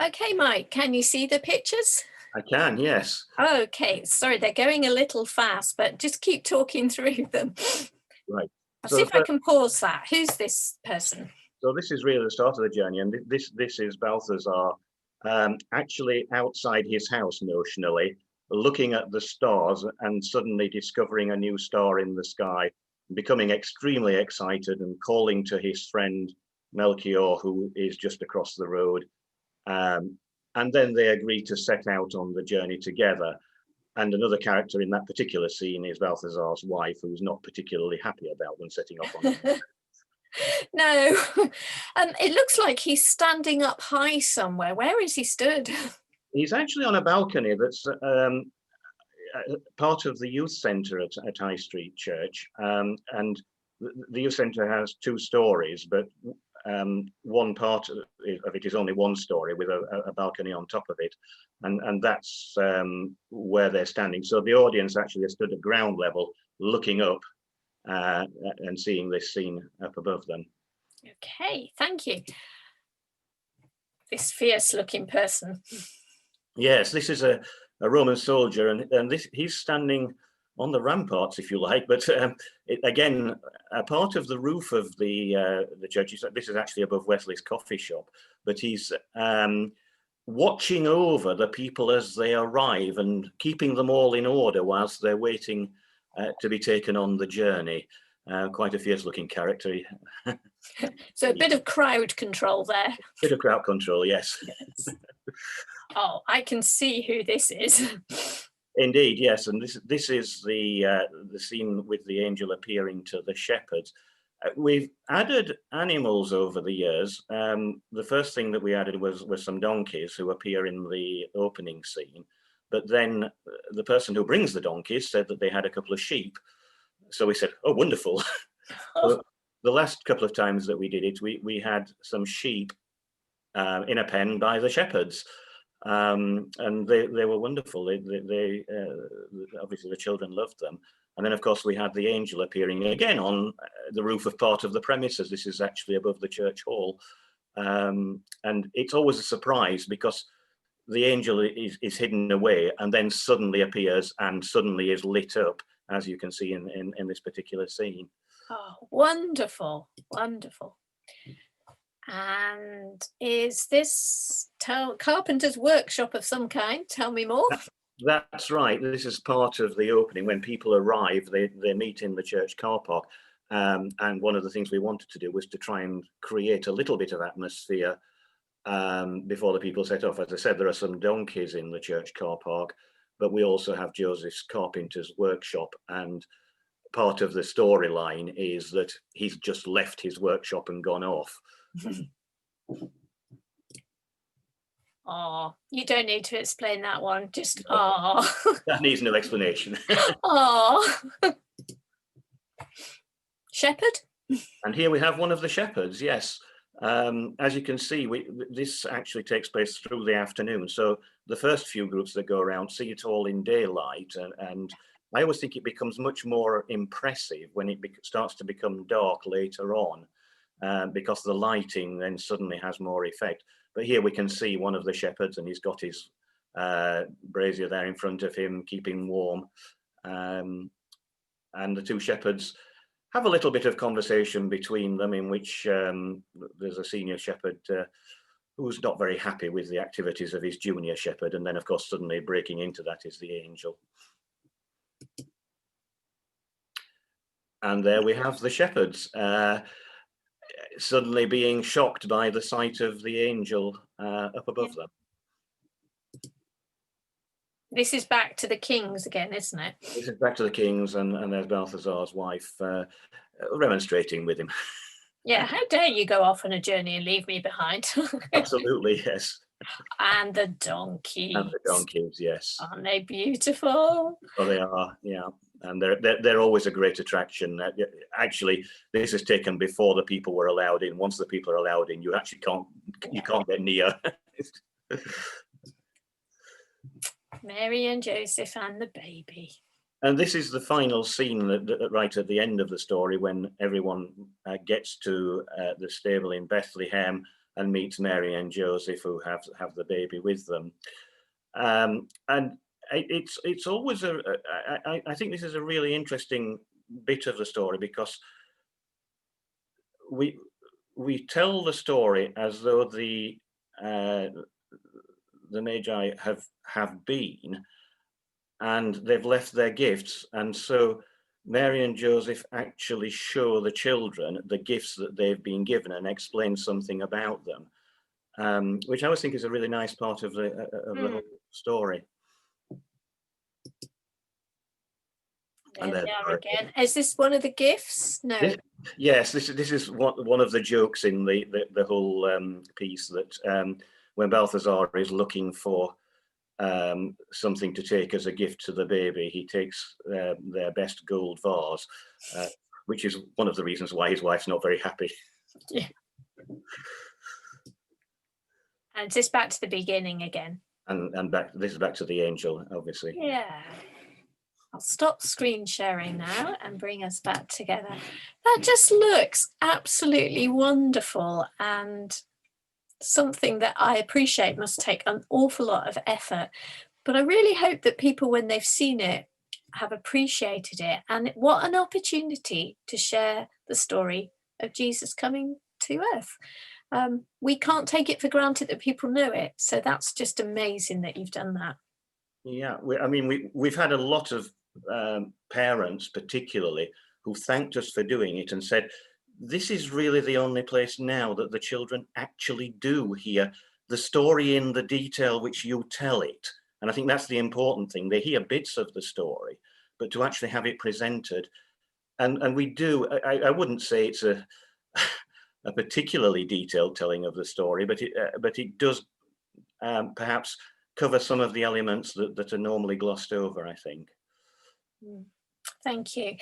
Okay, Mike, can you see the pictures? I can, yes. Okay, sorry, they're going a little fast, but just keep talking through them. Right. I'll So see the if I first, can pause that. Who's this person? so this is really the start of the journey, and this is Balthazar, actually outside his house notionally, looking at the stars and suddenly discovering a new star in the sky, becoming extremely excited and calling to his friend Melchior, who is just across the road. Um, and then they agree to set out on the journey together. And another character in that particular scene is Balthazar's wife, who's not particularly happy about them setting off on. No, it looks like he's standing up high somewhere. Where is he stood? He's actually on a balcony that's part of the youth centre at High Street Church, and the youth centre has two stories, but one part of it is only one story with a balcony on top of it, and that's where they're standing. So the audience actually stood at ground level, looking up and seeing this scene up above them. Okay, thank you. This fierce-looking person. Yes, this is a Roman soldier, and he's standing on the ramparts, if you like. But again, a part of the roof of the church. This is actually above Wesley's coffee shop, but he's watching over the people as they arrive and keeping them all in order whilst they're waiting to be taken on the journey. Quite a fierce-looking character. So a bit of crowd control there. Bit of crowd control, yes. Yes. Oh, I can see who this is. Indeed, yes, and this is the scene with the angel appearing to the shepherds. We've added animals over the years. The first thing that we added was some donkeys who appear in the opening scene, but then the person who brings the donkeys said that they had a couple of sheep. So we said, "Oh, wonderful!" So the last couple of times that we did it, we had some sheep in a pen by the shepherds. And they were wonderful. They obviously the children loved them. And then, of course, we had the angel appearing again on the roof of part of the premises. This is actually above the church hall. And it's always a surprise because the angel is hidden away and then suddenly appears and suddenly is lit up, as you can see in this particular scene. Oh, wonderful, wonderful. And is this carpenter's workshop of some kind? Tell me more. That's right. This is part of the opening. When people arrive, they meet in the church car park. And one of the things we wanted to do was to try and create a little bit of atmosphere before the people set off. As I said, there are some donkeys in the church car park, but we also have Joseph's carpenter's workshop. And part of the storyline is that he's just left his workshop and gone off. Oh, you don't need to explain that one. Just oh. That needs no explanation. Oh. Shepherd? And here we have one of the shepherds, yes. As you can see, this actually takes place through the afternoon. So the first few groups that go around see it all in daylight. And I always think it becomes much more impressive when it starts to become dark later on, because the lighting then suddenly has more effect. But here we can see one of the shepherds, and he's got his brazier there in front of him, keeping warm. And the two shepherds have a little bit of conversation between them, in which there's a senior shepherd who's not very happy with the activities of his junior shepherd. And then, of course, suddenly breaking into that is the angel. And there we have the shepherds suddenly being shocked by the sight of the angel up above them. This is back to the kings again, isn't it? This is back to the kings, and there's Balthazar's wife remonstrating with him. Yeah, how dare you go off on a journey and leave me behind? Absolutely, yes. And the donkeys. And the donkeys, yes. Aren't they beautiful? Oh, they are, yeah. And they're always a great attraction. Actually, this is taken before the people were allowed in. Once the people are allowed in, you actually can't get near. Mary and Joseph and the baby. And this is the final scene right at the end of the story, when everyone gets to the stable in Bethlehem, and meets Mary and Joseph, who have the baby with them. And it's always I think this is a really interesting bit of the story, because we tell the story as though uh, the Magi have been, and they've left their gifts, and so Mary and Joseph actually show the children the gifts that they've been given and explain something about them, which I always think is a really nice part of the whole story. There they are again. Is this one of the gifts? No. Yes, this is one of the jokes in the whole piece, that when Balthazar is looking for something to take as a gift to the baby, he takes their best gold vase, which is one of the reasons why his wife's not very happy. Yeah. And is this back to the beginning again? And this is back to the angel, obviously. Yeah. I'll stop screen sharing now and bring us back together. That just looks absolutely wonderful, and something that I appreciate must take an awful lot of effort. But I really hope that people, when they've seen it, have appreciated it. And what an opportunity to share the story of Jesus coming to earth. We can't take it for granted that people know it. So that's just amazing that you've done that. Yeah, we've had a lot of parents, particularly, who thanked us for doing it and said, this is really the only place now that the children actually do hear the story in the detail which you tell it. And I think that's the important thing. They hear bits of the story, but to actually have it presented, and we do. I wouldn't say it's a particularly detailed telling of the story, but it does perhaps cover some of the elements that are normally glossed over, I think. Thank you.